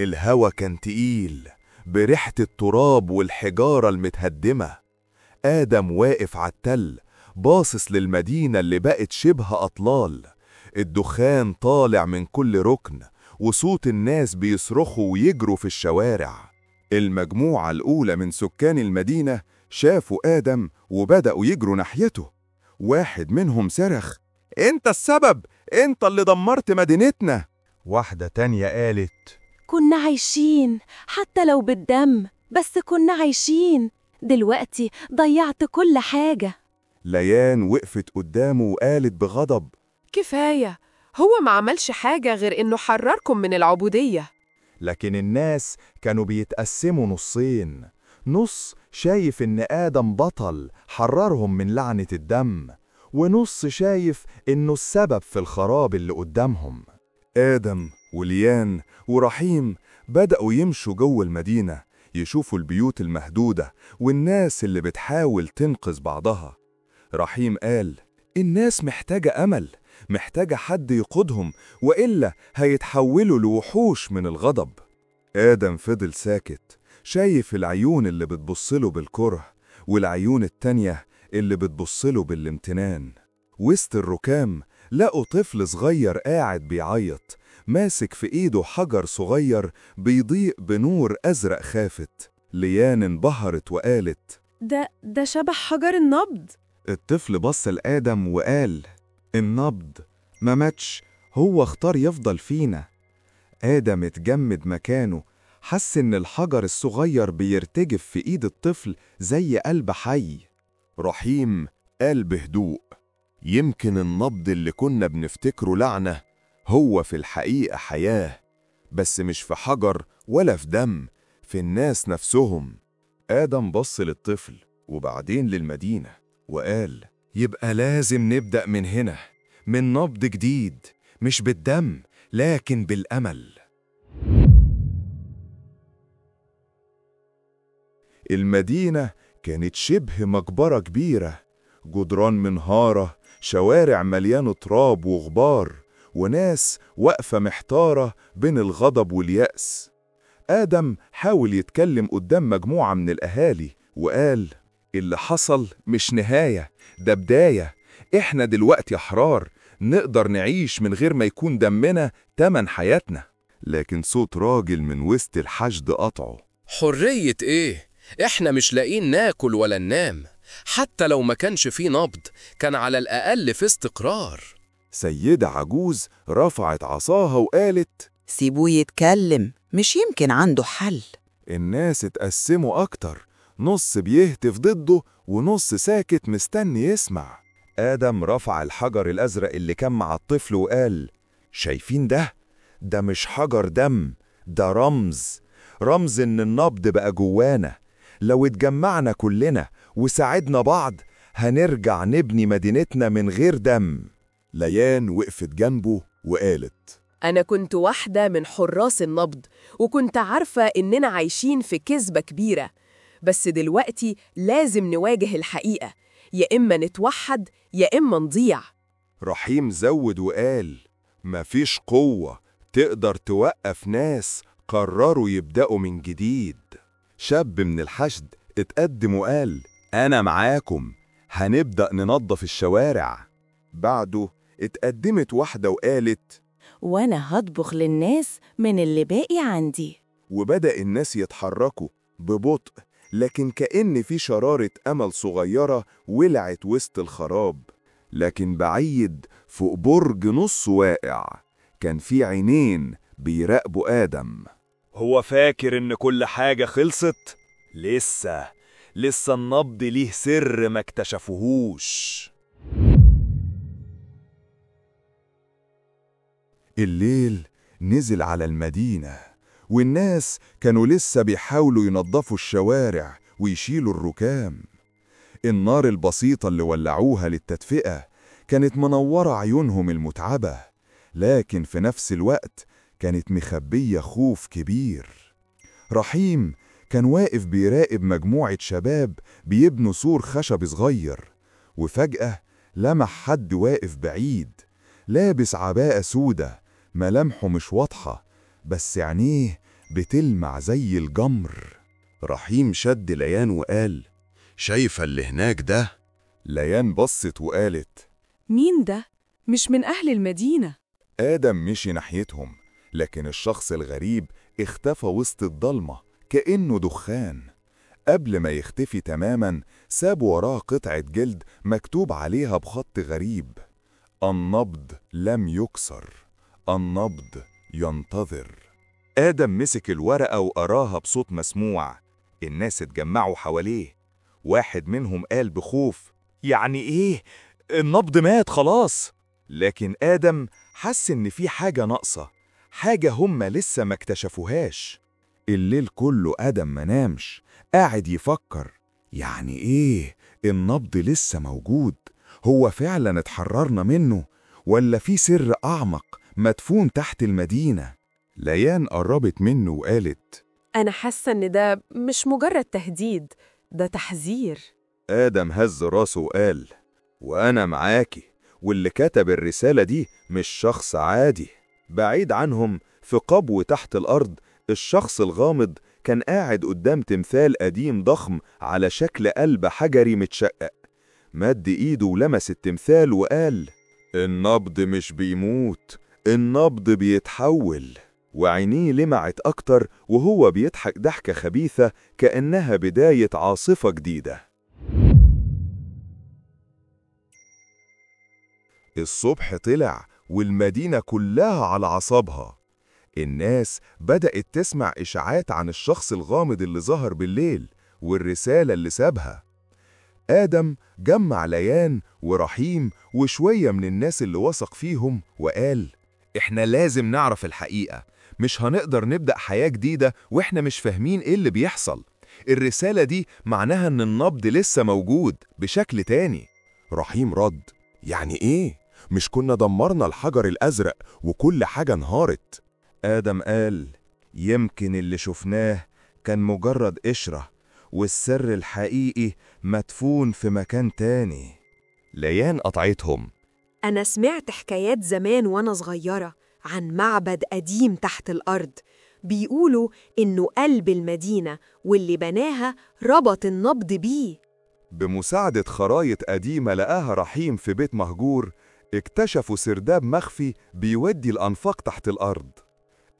الهوا كان تقيل بريحة التراب والحجارة المتهدمة. آدم واقف على التل باصص للمدينة اللي بقت شبه أطلال. الدخان طالع من كل ركن وصوت الناس بيصرخوا ويجروا في الشوارع. المجموعة الأولى من سكان المدينة شافوا آدم وبدأوا يجروا ناحيته. واحد منهم صرخ: انت السبب، انت اللي دمرت مدينتنا. واحدة تانية قالت: كنا عايشين حتى لو بالدم، بس كنا عايشين. دلوقتي ضيعت كل حاجة. ليان وقفت قدامه وقالت بغضب: كفاية، هو ما عملش حاجة غير إنه حرركم من العبودية. لكن الناس كانوا بيتقسموا نصين، نص شايف إن آدم بطل حررهم من لعنة الدم، ونص شايف إنه السبب في الخراب اللي قدامهم. آدم وليان ورحيم بدأوا يمشوا جوه المدينة، يشوفوا البيوت المهدودة والناس اللي بتحاول تنقذ بعضها. رحيم قال: الناس محتاجة أمل، محتاجة حد يقودهم، وإلا هيتحولوا لوحوش من الغضب. آدم فضل ساكت، شايف العيون اللي بتبصله بالكره والعيون التانية اللي بتبصله بالامتنان. وسط الركام لقوا طفل صغير قاعد بيعيط، ماسك في ايده حجر صغير بيضيء بنور أزرق خافت. ليان انبهرت وقالت: ده شبه حجر النبض. الطفل بص لآدم وقال: النبض ما ماتش، هو اختار يفضل فينا. آدم اتجمد مكانه، حس إن الحجر الصغير بيرتجف في إيد الطفل زي قلب حي. رحيم قال بهدوء: يمكن النبض اللي كنا بنفتكره لعنة هو في الحقيقة حياة، بس مش في حجر ولا في دم، في الناس نفسهم. آدم بص للطفل وبعدين للمدينة وقال: يبقى لازم نبدأ من هنا، من نبض جديد، مش بالدم لكن بالأمل. المدينة كانت شبه مقبرة كبيرة، جدران منهارة، شوارع مليانة تراب وغبار، وناس واقفة محتارة بين الغضب واليأس. آدم حاول يتكلم قدام مجموعة من الأهالي وقال: اللي حصل مش نهاية، ده بداية. إحنا دلوقتي أحرار، نقدر نعيش من غير ما يكون دمنا تمن حياتنا. لكن صوت راجل من وسط الحشد قطعه: حرية إيه؟ إحنا مش لاقيين ناكل ولا ننام، حتى لو ما كانش فيه نبض كان على الأقل في استقرار. سيدة عجوز رفعت عصاها وقالت: سيبوه يتكلم، مش يمكن عنده حل. الناس اتقسموا أكتر، نص بيهتف ضده ونص ساكت مستني يسمع. آدم رفع الحجر الأزرق اللي كان مع الطفل وقال: شايفين ده؟ ده مش حجر دم، ده رمز إن النبض بقى جوانا. لو اتجمعنا كلنا وساعدنا بعض هنرجع نبني مدينتنا من غير دم. ليان وقفت جنبه وقالت: أنا كنت واحدة من حراس النبض، وكنت عارفة إننا عايشين في كذبة كبيرة، بس دلوقتي لازم نواجه الحقيقة، يا إما نتوحد يا إما نضيع. رحيم زود وقال: مفيش قوة تقدر توقف ناس قرروا يبدأوا من جديد. شاب من الحشد اتقدم وقال: أنا معاكم، هنبدأ ننظف الشوارع. بعده اتقدمت واحدة وقالت: وأنا هطبخ للناس من اللي باقي عندي. وبدأ الناس يتحركوا ببطء، لكن كأن في شرارة أمل صغيرة ولعت وسط الخراب. لكن بعيد فوق برج نص واقع كان في عينين بيراقبوا آدم. هو فاكر إن كل حاجة خلصت؟ لسه النبض ليه سر ما اكتشفوهوش. الليل نزل على المدينة، والناس كانوا لسه بيحاولوا ينظفوا الشوارع ويشيلوا الركام. النار البسيطة اللي ولعوها للتدفئة كانت منورة عيونهم المتعبة، لكن في نفس الوقت كانت مخبية خوف كبير. رحيم كان واقف بيراقب مجموعة شباب بيبنوا سور خشب صغير، وفجأة لمح حد واقف بعيد لابس عباءة سودة، ملامحه مش واضحة بس عينيه بتلمع زي الجمر. رحيم شد ليان وقال: شايفة اللي هناك ده؟ ليان بصت وقالت: مين ده؟ مش من أهل المدينة. آدم مشي ناحيتهم، لكن الشخص الغريب اختفى وسط الضلمة كأنه دخان. قبل ما يختفي تماماً ساب وراه قطعة جلد مكتوب عليها بخط غريب: النبض لم يكسر، النبض ينتظر. آدم مسك الورقة وقراها بصوت مسموع. الناس اتجمعوا حواليه. واحد منهم قال بخوف: يعني إيه؟ النبض مات خلاص. لكن آدم حس إن في حاجة ناقصة، حاجة هم لسه ما اكتشفوهاش. الليل كله آدم منامش، قاعد يفكر: يعني إيه النبض لسه موجود؟ هو فعلا اتحررنا منه، ولا في سر أعمق مدفون تحت المدينة؟ ليان قربت منه وقالت: أنا حاسة إن ده مش مجرد تهديد، ده تحذير. آدم هز راسه وقال: وأنا معاكي، واللي كتب الرسالة دي مش شخص عادي. بعيد عنهم في قبو تحت الأرض، الشخص الغامض كان قاعد قدام تمثال قديم ضخم على شكل قلب حجري متشقق. مد إيده ولمس التمثال وقال: النبض مش بيموت، النبض بيتحول. وعينيه لمعت أكتر وهو بيضحك ضحكة خبيثة كأنها بداية عاصفة جديدة. الصبح طلع والمدينة كلها على أعصابها. الناس بدأت تسمع إشاعات عن الشخص الغامض اللي ظهر بالليل والرسالة اللي سابها. آدم جمع ليان ورحيم وشوية من الناس اللي وثق فيهم وقال: إحنا لازم نعرف الحقيقة، مش هنقدر نبدأ حياة جديدة وإحنا مش فاهمين إيه اللي بيحصل. الرسالة دي معناها إن النبض لسه موجود بشكل تاني. رحيم رد: يعني إيه؟ مش كنا دمرنا الحجر الأزرق وكل حاجة انهارت؟ آدم قال: يمكن اللي شفناه كان مجرد قشرة، والسر الحقيقي مدفون في مكان تاني. ليان قطعتهم: أنا سمعت حكايات زمان وأنا صغيرة عن معبد قديم تحت الأرض، بيقولوا إنه قلب المدينة واللي بناها ربط النبض بيه. بمساعدة خرايط قديمة لقاها رحيم في بيت مهجور، اكتشفوا سرداب مخفي بيودي الأنفاق تحت الأرض.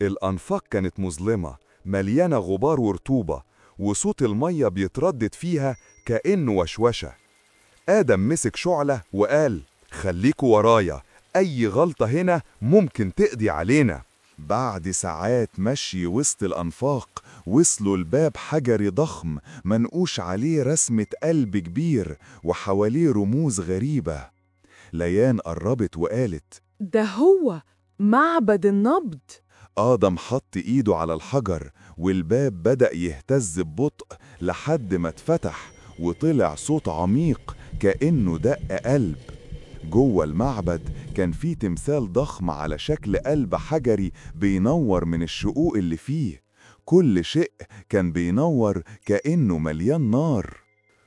الأنفاق كانت مظلمة مليانة غبار ورطوبة، وصوت المية بيتردد فيها كأنه وشوشة. آدم مسك شعلة وقال: خليكوا ورايا، أي غلطة هنا ممكن تقضي علينا. بعد ساعات مشي وسط الأنفاق وصلوا لباب حجري ضخم منقوش عليه رسمة قلب كبير وحواليه رموز غريبة. ليان قربت وقالت: ده هو معبد النبض. آدم حط إيده على الحجر والباب بدأ يهتز ببطء لحد ما اتفتح وطلع صوت عميق كأنه دق قلب. جوه المعبد كان فيه تمثال ضخم على شكل قلب حجري بينور من الشقوق اللي فيه. كل شيء كان بينور كأنه مليان نار.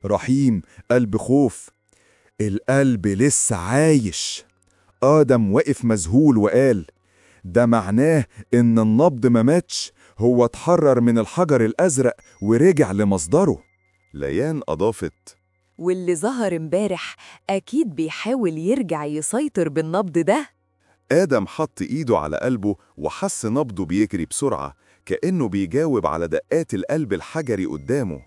رحيم قال بخوف: القلب لسه عايش. آدم وقف مذهول وقال: ده معناه إن النبض ما ماتش، هو اتحرر من الحجر الأزرق ورجع لمصدره. ليان أضافت: واللي ظهر امبارح أكيد بيحاول يرجع يسيطر بالنبض ده. آدم حط إيده على قلبه وحس نبضه بيجري بسرعة كأنه بيجاوب على دقات القلب الحجري قدامه.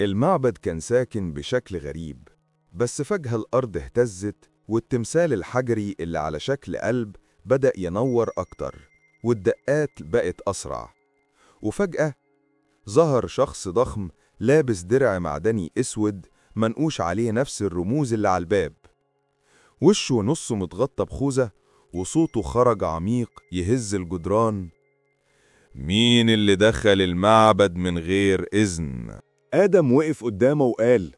المعبد كان ساكن بشكل غريب، بس فجأة الأرض اهتزت والتمثال الحجري اللي على شكل قلب بدأ ينور أكتر والدقات بقت أسرع. وفجأة ظهر شخص ضخم لابس درع معدني أسود منقوش عليه نفس الرموز اللي على الباب. وشه نصه متغطى بخوذة وصوته خرج عميق يهز الجدران: مين اللي دخل المعبد من غير إذن؟ آدم وقف قدامه وقال: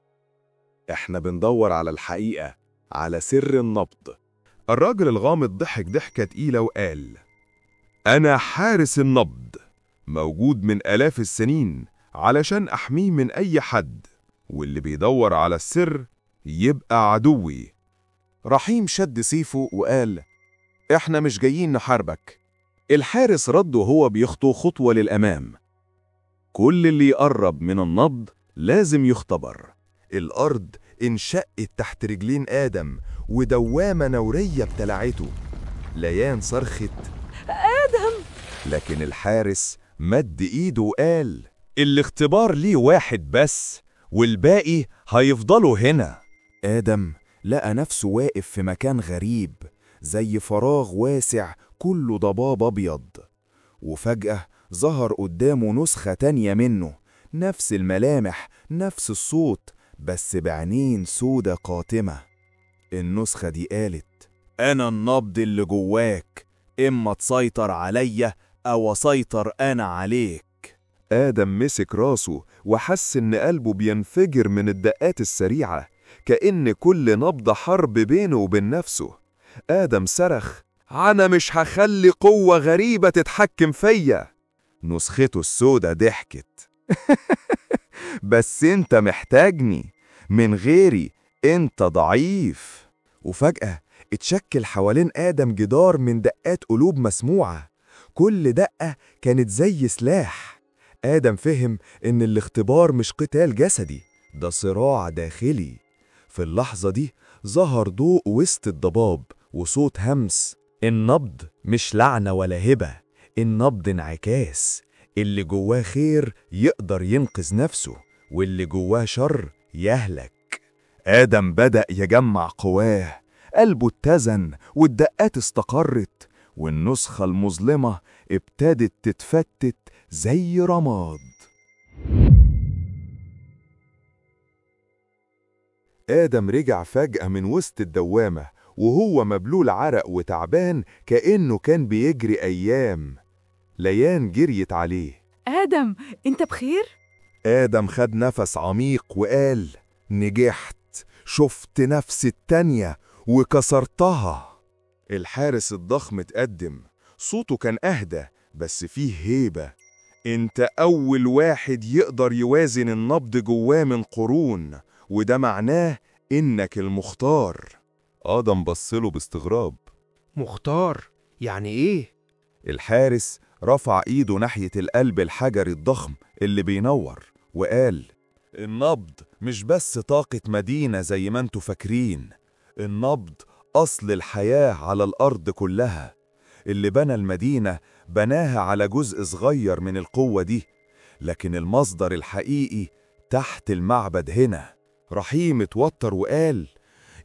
إحنا بندور على الحقيقة، على سر النبض. الراجل الغامض ضحك ضحكة تقيلة وقال: أنا حارس النبض، موجود من آلاف السنين علشان أحميه من أي حد، واللي بيدور على السر يبقى عدوي. رحيم شد سيفه وقال: إحنا مش جايين نحاربك. الحارس رد وهو بيخطو خطوة للأمام. كل اللي يقرب من النبض لازم يختبر. الأرض انشقت تحت رجلين آدم ودوامة نورية ابتلعته. ليان صرخت آدم. لكن الحارس مد إيده وقال الاختبار ليه واحد بس، والباقي هيفضلوا هنا. آدم لقى نفسه واقف في مكان غريب، زي فراغ واسع كله ضباب أبيض. وفجأة ظهر قدامه نسخة تانية منه، نفس الملامح، نفس الصوت، بس بعينين سودة قاتمة. النسخة دي قالت: أنا النبض اللي جواك، إما تسيطر عليا أو أسيطر أنا عليك. آدم مسك راسه وحس إن قلبه بينفجر من الدقات السريعة، كأن كل نبض حرب بينه وبين نفسه. آدم صرخ: أنا مش هخلي قوة غريبة تتحكم فيا. نسخته السودة ضحكت: بس انت محتاجني، من غيري انت ضعيف. وفجأة اتشكل حوالين آدم جدار من دقات قلوب مسموعة، كل دقة كانت زي سلاح. آدم فهم إن الاختبار مش قتال جسدي، ده صراع داخلي. في اللحظة دي ظهر ضوء وسط الضباب وصوت همس: النبض مش لعنة ولا هبة، النبض انعكاس. اللي جواه خير يقدر ينقذ نفسه، واللي جواه شر يهلك. آدم بدأ يجمع قواه، قلبه اتزن والدقات استقرت، والنسخة المظلمة ابتدت تتفتت زي رماد. آدم رجع فجأة من وسط الدوامة وهو مبلول عرق وتعبان، كأنه كان بيجري أيام. ليان جريت عليه: آدم، أنت بخير؟ آدم خد نفس عميق وقال: نجحت، شفت نفسي التانية وكسرتها. الحارس الضخم اتقدم، صوته كان أهدى بس فيه هيبة: انت أول واحد يقدر يوازن النبض جواه من قرون، وده معناه إنك المختار. آدم بصله باستغراب: مختار؟ يعني إيه؟ الحارس رفع إيده ناحية القلب الحجري الضخم اللي بينور وقال: النبض مش بس طاقة مدينة زي ما انتوا فاكرين، النبض أصل الحياة على الأرض كلها. اللي بنى المدينة بناها على جزء صغير من القوة دي، لكن المصدر الحقيقي تحت المعبد هنا. رحيم اتوتر وقال: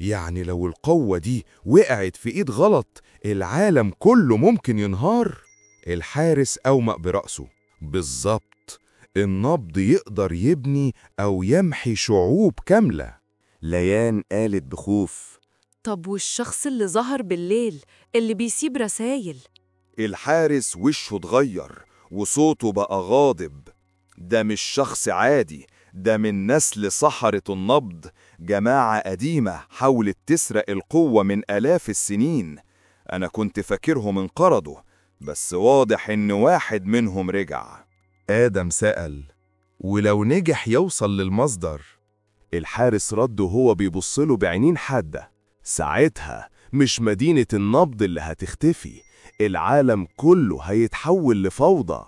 يعني لو القوة دي وقعت في إيد غلط العالم كله ممكن ينهار؟ الحارس أومأ برأسه: بالظبط، النبض يقدر يبني أو يمحي شعوب كاملة. ليان قالت بخوف: طب والشخص اللي ظهر بالليل اللي بيسيب رسايل؟ الحارس وشه اتغير وصوته بقى غاضب: ده مش شخص عادي، ده من نسل سحرة النبض، جماعة قديمة حاولت تسرق القوة من آلاف السنين. أنا كنت فاكرهم انقرضوا، بس واضح إن واحد منهم رجع. آدم سأل: ولو نجح يوصل للمصدر؟ الحارس رد وهو بيبصله بعينين حادة: ساعتها مش مدينة النبض اللي هتختفي، العالم كله هيتحول لفوضى.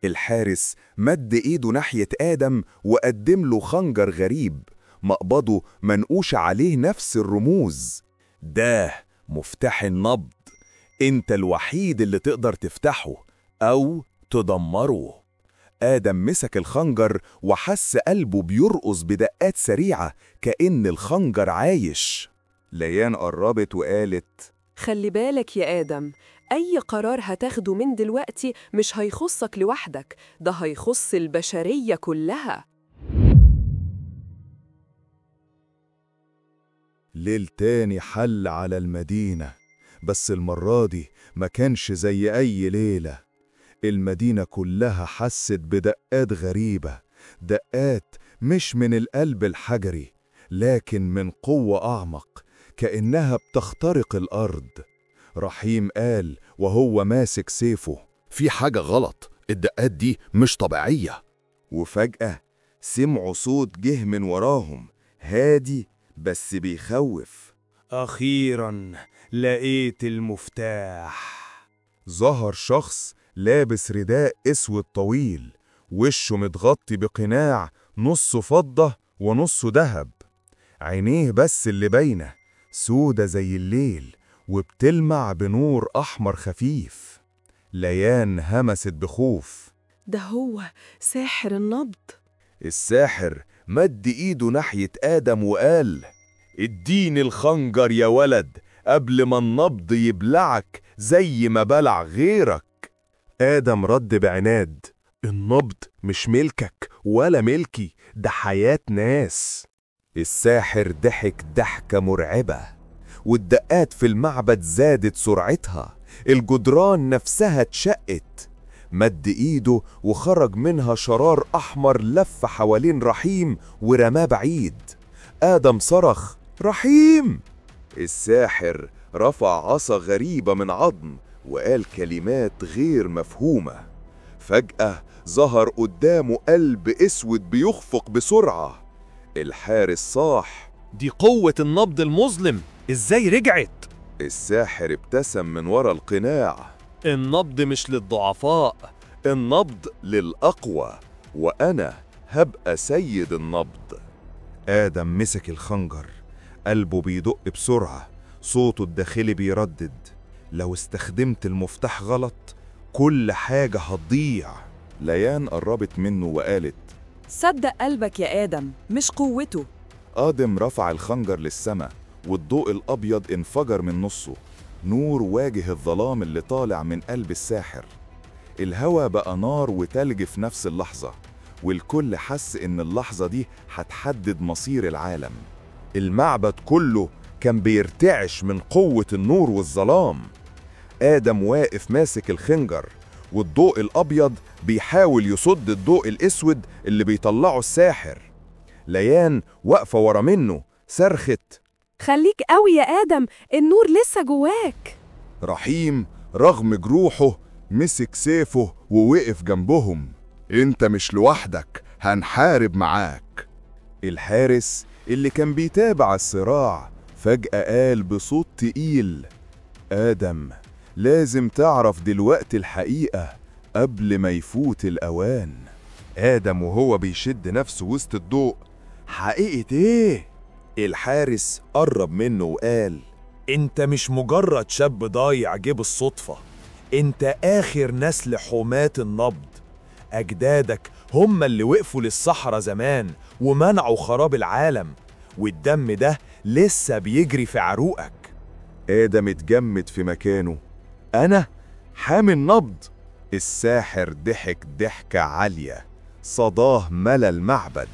الحارس مد ايده ناحية آدم وقدم له خنجر غريب، مقبضه منقوش عليه نفس الرموز. ده مفتاح النبض، انت الوحيد اللي تقدر تفتحه أو تدمره. آدم مسك الخنجر وحس قلبه بيرقص بدقات سريعة كأن الخنجر عايش. ليان قربت وقالت: خلي بالك يا آدم، أي قرار هتاخده من دلوقتي مش هيخصك لوحدك، ده هيخص البشرية كلها. ليل تاني حل على المدينة، بس المرة دي ما كانش زي أي ليلة. المدينة كلها حست بدقات غريبة، دقات مش من القلب الحجري لكن من قوة أعمق، كأنها بتخترق الأرض. رحيم قال وهو ماسك سيفه: في حاجة غلط، الدقات دي مش طبيعية. وفجأة سمعوا صوت جه من وراهم، هادي بس بيخوف: أخيراً لقيت المفتاح. ظهر شخص لابس رداء اسود طويل، وشه متغطي بقناع نصه فضة ونصه ذهب. عينيه بس اللي باينة سودة زي الليل وبتلمع بنور أحمر خفيف. ليان همست بخوف. ده هو ساحر النبض. الساحر مد إيده ناحية آدم وقال: اديني الخنجر يا ولد قبل ما النبض يبلعك زي ما بلع غيرك. آدم رد بعناد: النبض مش ملكك ولا ملكي، ده حياة ناس. الساحر ضحك ضحكة مرعبة، والدقات في المعبد زادت سرعتها، الجدران نفسها اتشقت. مد ايده وخرج منها شرار احمر لف حوالين رحيم ورماه بعيد. آدم صرخ: رحيم! الساحر رفع عصا غريبة من عظم وقال كلمات غير مفهومة. فجأة ظهر قدامه قلب اسود بيخفق بسرعة. الحارس صاح: دي قوة النبض المظلم، ازاي رجعت؟ الساحر ابتسم من ورا القناع: النبض مش للضعفاء، النبض للأقوى، وأنا هبقى سيد النبض. آدم مسك الخنجر، قلبه بيدق بسرعة، صوته الداخلي بيردد: لو استخدمت المفتاح غلط كل حاجة هتضيع. ليان قربت منه وقالت: صدق قلبك يا آدم، مش قوته. آدم رفع الخنجر للسماء، والضوء الأبيض انفجر من نصه، نور واجه الظلام اللي طالع من قلب الساحر. الهوا بقى نار وتلج في نفس اللحظة، والكل حس إن اللحظة دي هتحدد مصير العالم. المعبد كله كان بيرتعش من قوة النور والظلام. آدم واقف ماسك الخنجر، والضوء الأبيض بيحاول يصد الضوء الأسود اللي بيطلعه الساحر. ليان واقفة ورا منه صرخت: خليك قوي يا آدم، النور لسه جواك. رحيم رغم جروحه مسك سيفه ووقف جنبهم: انت مش لوحدك، هنحارب معاك. الحارس اللي كان بيتابع الصراع فجأة قال بصوت تقيل: آدم، لازم تعرف دلوقتي الحقيقة قبل ما يفوت الأوان. آدم وهو بيشد نفسه وسط الضوء: حقيقة ايه؟ الحارس قرب منه وقال: انت مش مجرد شاب ضايع جه بالصدفة، انت آخر نسل حماة النبض. أجدادك هم اللي وقفوا للصحراء زمان ومنعوا خراب العالم، والدم ده لسه بيجري في عروقك. آدم اتجمد في مكانه: أنا حامي النبض. الساحر ضحك ضحكة عالية صداه ملا المعبد: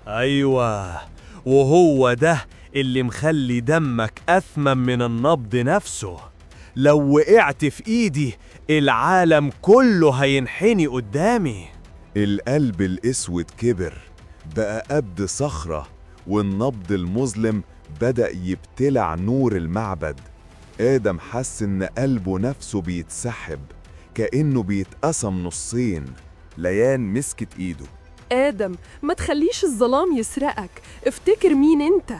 أيوة، وهو ده اللي مخلي دمك أثمن من النبض نفسه. لو وقعت في إيدي العالم كله هينحني قدامي. القلب الأسود كبر بقى قد صخرة، والنبض المظلم بدأ يبتلع نور المعبد. آدم حس إن قلبه نفسه بيتسحب كأنه بيتقسم نصين. ليان مسكت إيده: آدم، ما تخليش الظلام يسرقك، افتكر مين انت.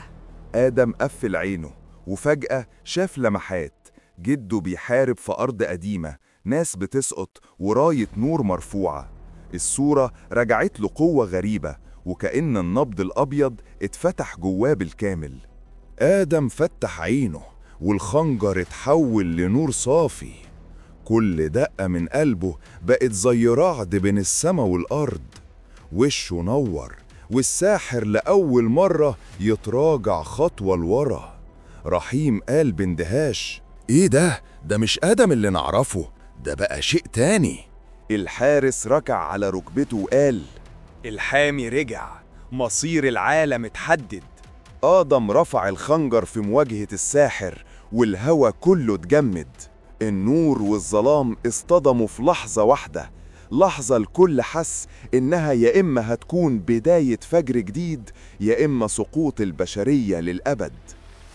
آدم قفل عينه، وفجأة شاف لمحات جده بيحارب في أرض قديمة، ناس بتسقط وراية نور مرفوعة. الصورة رجعت له قوة غريبة، وكأن النبض الأبيض اتفتح جواه بالكامل. آدم فتح عينه، والخنجر اتحول لنور صافي. كل دقة من قلبه بقت زي رعد بين السما والأرض. وشه نور، والساحر لأول مرة يتراجع خطوة لورا. رحيم قال باندهاش: ايه ده؟ ده مش آدم اللي نعرفه، ده بقى شيء تاني. الحارس ركع على ركبته وقال: الحامي رجع، مصير العالم اتحدد. آدم رفع الخنجر في مواجهة الساحر، والهوى كله اتجمد. النور والظلام اصطدموا في لحظة واحدة، لحظة الكل حس إنها يا إما هتكون بداية فجر جديد، يا إما سقوط البشرية للأبد.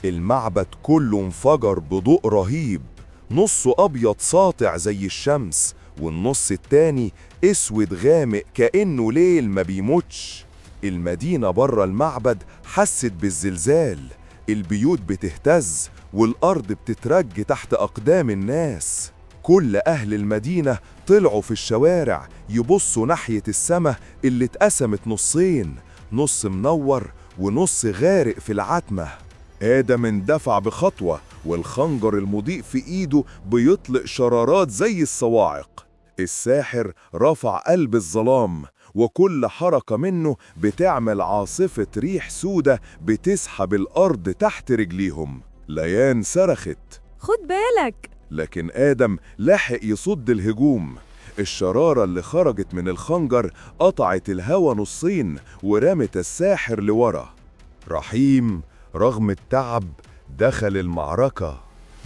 المعبد كله انفجر بضوء رهيب، نصه أبيض ساطع زي الشمس، والنص التاني اسود غامق كأنه ليل ما بيموتش. المدينة بره المعبد حست بالزلزال، البيوت بتهتز والأرض بتترج تحت أقدام الناس. كل أهل المدينة طلعوا في الشوارع يبصوا ناحية السماء اللي اتقسمت نصين، نص منور ونص غارق في العتمة. آدم اندفع بخطوة والخنجر المضيء في إيده بيطلق شرارات زي الصواعق. الساحر رفع قلب الظلام، وكل حركة منه بتعمل عاصفة ريح سودة بتسحب الأرض تحت رجليهم. ليان صرخت: خد بالك! لكن آدم لحق يصد الهجوم. الشرارة اللي خرجت من الخنجر قطعت الهوا نصين ورمت الساحر لورا. رحيم رغم التعب دخل المعركة.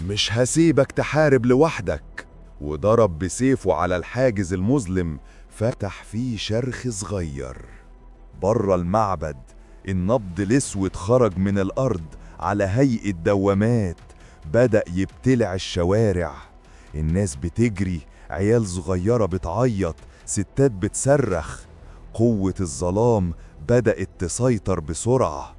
مش هسيبك تحارب لوحدك، وضرب بسيفه على الحاجز المظلم، فتح فيه شرخ صغير. بره المعبد النبض الأسود خرج من الأرض على هيئة دوامات، بدأ يبتلع الشوارع. الناس بتجري، عيال صغيرة بتعيط، ستات بتصرخ. قوة الظلام بدأت تسيطر بسرعة.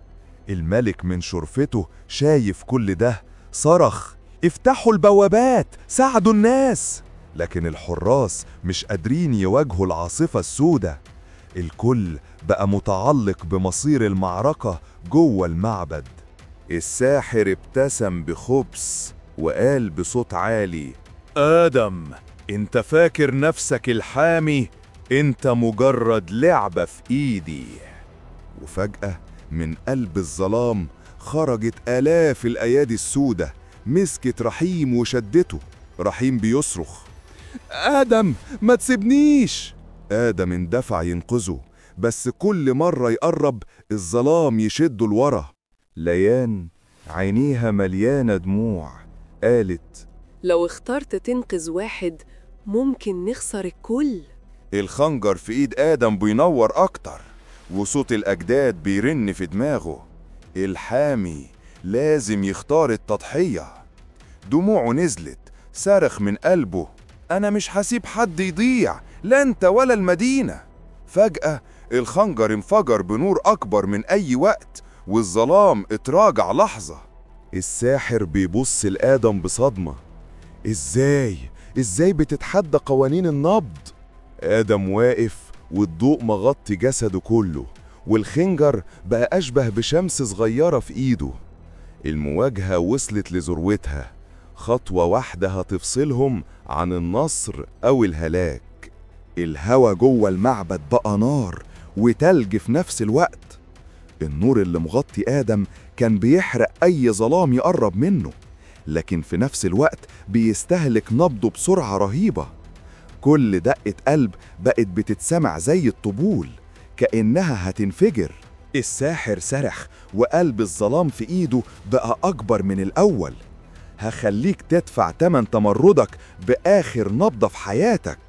الملك من شرفته شايف كل ده، صرخ: افتحوا البوابات، ساعدوا الناس. لكن الحراس مش قادرين يواجهوا العاصفة السوداء. الكل بقى متعلق بمصير المعركة جوه المعبد. الساحر ابتسم بخبث وقال بصوت عالي: آدم، انت فاكر نفسك الحامي؟ انت مجرد لعبة في ايدي. وفجأة من قلب الظلام خرجت آلاف الأيادي السودة، مسكت رحيم وشدته. رحيم بيصرخ: آدم ما تسيبنيش. آدم اندفع ينقذه، بس كل مرة يقرب الظلام يشده لورا. ليان عينيها مليانة دموع قالت: لو اخترت تنقذ واحد ممكن نخسر الكل. الخنجر في ايد آدم بينور أكتر، وصوت الأجداد بيرن في دماغه. الحامي لازم يختار التضحية. دموعه نزلت، صرخ من قلبه: أنا مش هسيب حد يضيع، لا أنت ولا المدينة. فجأة الخنجر انفجر بنور أكبر من أي وقت، والظلام اتراجع لحظة. الساحر بيبص لآدم بصدمة: إزاي بتتحدى قوانين النبض؟ آدم واقف والضوء مغطي جسده كله، والخنجر بقى أشبه بشمس صغيرة في إيده. المواجهة وصلت لذروتها، خطوة واحدة هتفصلهم عن النصر أو الهلاك. الهوا جوه المعبد بقى نار وتلج في نفس الوقت. النور اللي مغطي آدم كان بيحرق أي ظلام يقرب منه، لكن في نفس الوقت بيستهلك نبضه بسرعة رهيبة. كل دقة قلب بقت بتتسمع زي الطبول، كأنها هتنفجر. الساحر صرخ وقلب الظلام في إيده بقى أكبر من الأول: هخليك تدفع تمن تمردك بآخر نبضة في حياتك.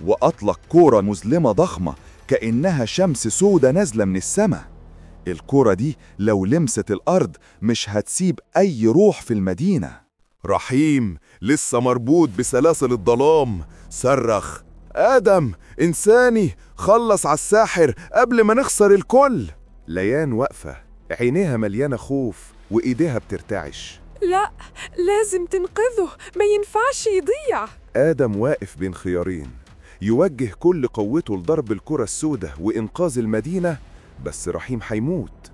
وأطلق كورة مظلمة ضخمة كأنها شمس سودة نازلة من السماء. الكورة دي لو لمست الأرض مش هتسيب أي روح في المدينة. رحيم لسه مربوط بسلاسل الظلام صرخ: آدم إنساني، خلص على الساحر قبل ما نخسر الكل. ليان واقفة، عينيها مليانة خوف وإيديها بترتعش. لا، لازم تنقذه، ما ينفعش يضيع. آدم واقف بين خيارين: يوجه كل قوته لضرب الكرة السوداء وإنقاذ المدينة بس رحيم هيموت،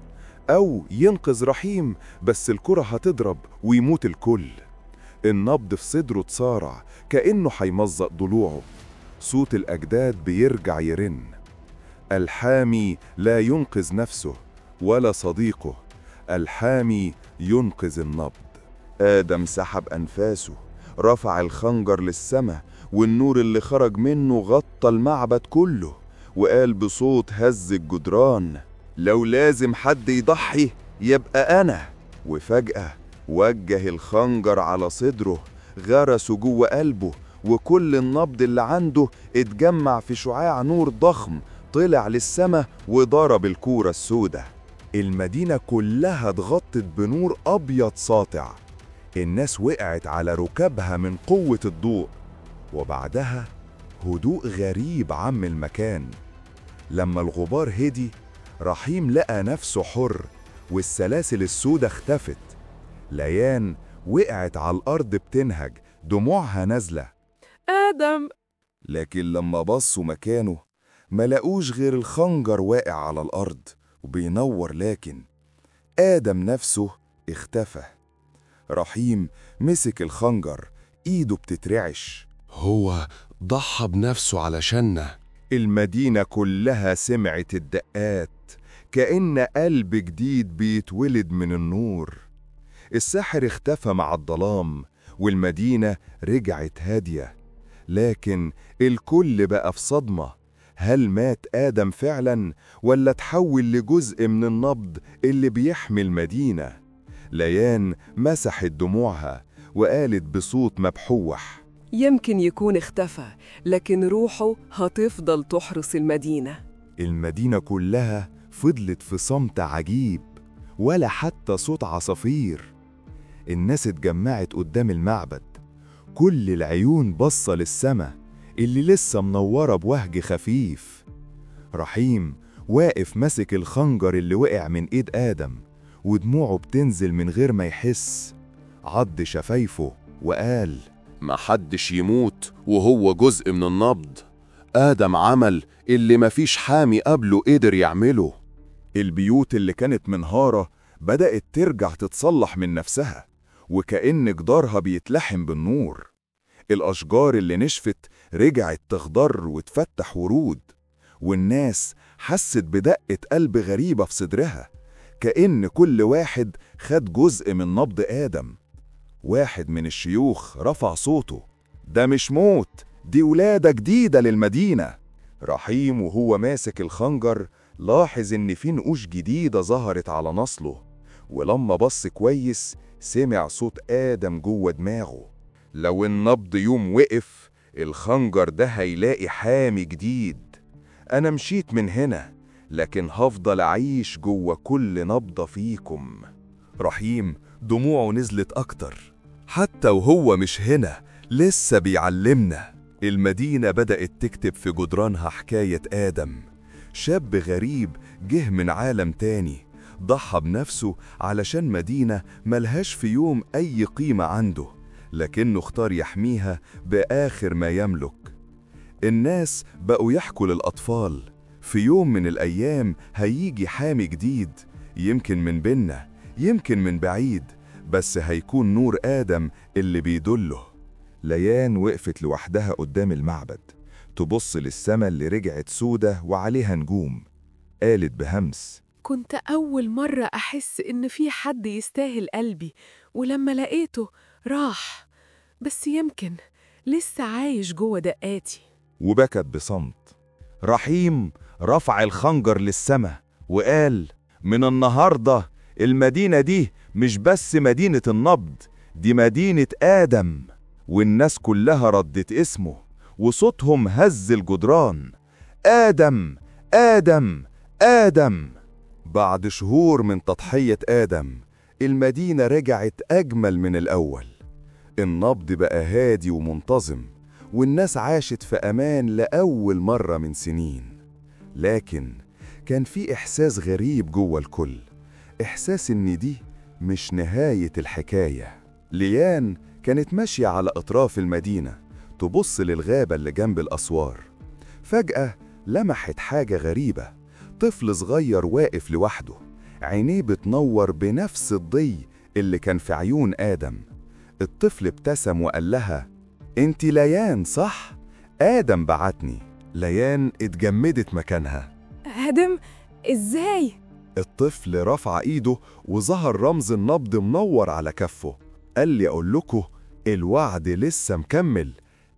أو ينقذ رحيم بس الكرة هتضرب ويموت الكل. النبض في صدره تصارع كأنه هيمزق ضلوعه. صوت الأجداد بيرجع يرن: الحامي لا ينقذ نفسه ولا صديقه، الحامي ينقذ النبض. آدم سحب أنفاسه، رفع الخنجر للسماء، والنور اللي خرج منه غطى المعبد كله، وقال بصوت هز الجدران: لو لازم حد يضحي يبقى أنا. وفجأة وجه الخنجر على صدره، غرسه جوه قلبه، وكل النبض اللي عنده اتجمع في شعاع نور ضخم طلع للسماء وضرب الكورة السوداء. المدينة كلها اتغطت بنور أبيض ساطع. الناس وقعت على ركابها من قوة الضوء، وبعدها هدوء غريب عم المكان. لما الغبار هدي، رحيم لقى نفسه حر، والسلاسل السودة اختفت. ليان وقعت على الأرض بتنهج، دموعها نازلة. آدم. لكن لما بصوا مكانه ما لقوش غير الخنجر واقع على الأرض وبينور، لكن آدم نفسه اختفى. رحيم مسك الخنجر، إيده بتترعش. هو ضحى بنفسه علشاننا. المدينة كلها سمعت الدقات، كأن قلب جديد بيتولد من النور. الساحر اختفى مع الظلام والمدينة رجعت هادية، لكن الكل بقى في صدمة. هل مات آدم فعلا ولا تحول لجزء من النبض اللي بيحمي المدينة؟ ليان مسحت دموعها وقالت بصوت مبحوح: يمكن يكون اختفى، لكن روحه هتفضل تحرس المدينة. المدينة كلها فضلت في صمت عجيب، ولا حتى صوت عصافير. الناس اتجمعت قدام المعبد، كل العيون بصة للسما اللي لسه منورة بوهج خفيف. رحيم واقف مسك الخنجر اللي وقع من ايد آدم، ودموعه بتنزل من غير ما يحس. عض شفايفه وقال: محدش يموت وهو جزء من النبض. آدم عمل اللي مفيش حامي قبله قدر يعمله. البيوت اللي كانت منهارة بدأت ترجع تتصلح من نفسها، وكأن جدارها بيتلحم بالنور. الأشجار اللي نشفت رجعت تخضر وتفتح ورود، والناس حست بدقة قلب غريبة في صدرها، كأن كل واحد خد جزء من نبض آدم. واحد من الشيوخ رفع صوته: ده مش موت، دي ولادة جديدة للمدينة. رحيم وهو ماسك الخنجر لاحظ إن في نقوش جديدة ظهرت على نصله، ولما بص كويس سمع صوت آدم جوه دماغه: لو النبض يوم وقف الخنجر ده هيلاقي حامي جديد. أنا مشيت من هنا، لكن هفضل أعيش جوه كل نبضة فيكم. رحيم دموعه نزلت أكتر، حتى وهو مش هنا لسه بيعلمنا. المدينة بدأت تكتب في جدرانها حكاية آدم، شاب غريب جه من عالم تاني، ضحى بنفسه علشان مدينة ملهاش في يوم أي قيمة عنده، لكنه اختار يحميها بآخر ما يملك. الناس بقوا يحكوا للأطفال: في يوم من الأيام هيجي حامي جديد، يمكن من بينا يمكن من بعيد، بس هيكون نور آدم اللي بيدله. ليان وقفت لوحدها قدام المعبد، تبص للسما اللي رجعت سودة وعليها نجوم. قالت بهمس: كنت أول مرة أحس إن في حد يستاهل قلبي، ولما لقيته راح، بس يمكن لسه عايش جوه دقاتي. وبكت بصمت. رحيم رفع الخنجر للسما وقال: من النهاردة المدينة دي مش بس مدينة النبض، دي مدينة آدم. والناس كلها ردت اسمه، وصوتهم هز الجدران: آدم آدم آدم. بعد شهور من تضحية آدم المدينة رجعت أجمل من الأول. النبض بقى هادي ومنتظم، والناس عاشت في أمان لأول مرة من سنين. لكن كان في إحساس غريب جوه الكل، إحساس إن دي مش نهاية الحكاية. ليان كانت ماشية على أطراف المدينة تبص للغابة اللي جنب الأسوار. فجأة لمحت حاجة غريبة، طفل صغير واقف لوحده، عينيه بتنور بنفس الضي اللي كان في عيون آدم. الطفل ابتسم وقال لها: انتي ليان صح؟ آدم بعتني. ليان اتجمدت مكانها. آدم؟ إزاي؟ الطفل رفع ايده وظهر رمز النبض منور على كفه. قال لي أقول لكم الوعد لسه مكمل،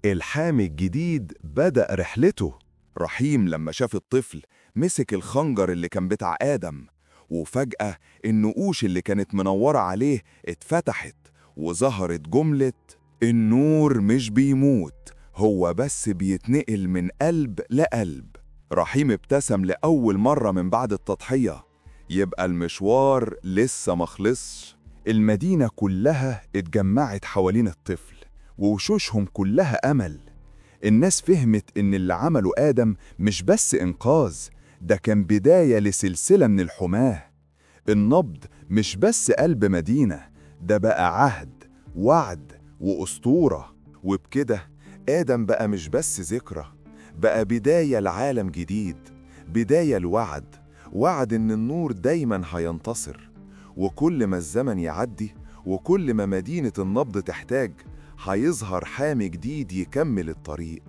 الحامي الجديد بدأ رحلته. رحيم لما شاف الطفل مسك الخنجر اللي كان بتاع آدم، وفجأة النقوش اللي كانت منورة عليه اتفتحت، وظهرت جملة: النور مش بيموت، هو بس بيتنقل من قلب لقلب. رحيم ابتسم لأول مرة من بعد التضحية. يبقى المشوار لسه مخلصش. المدينة كلها اتجمعت حوالين الطفل، ووشوشهم كلها أمل. الناس فهمت إن اللي عمله آدم مش بس إنقاذ، ده كان بداية لسلسلة من الحماة. النبض مش بس قلب مدينة، ده بقى عهد، وعد، وأسطورة. وبكده آدم بقى مش بس ذكرى، بقى بداية لعالم جديد، بداية لوعد، وعد إن النور دايماً هينتصر. وكل ما الزمن يعدي وكل ما مدينة النبض تحتاج، هيظهر حامي جديد يكمل الطريق.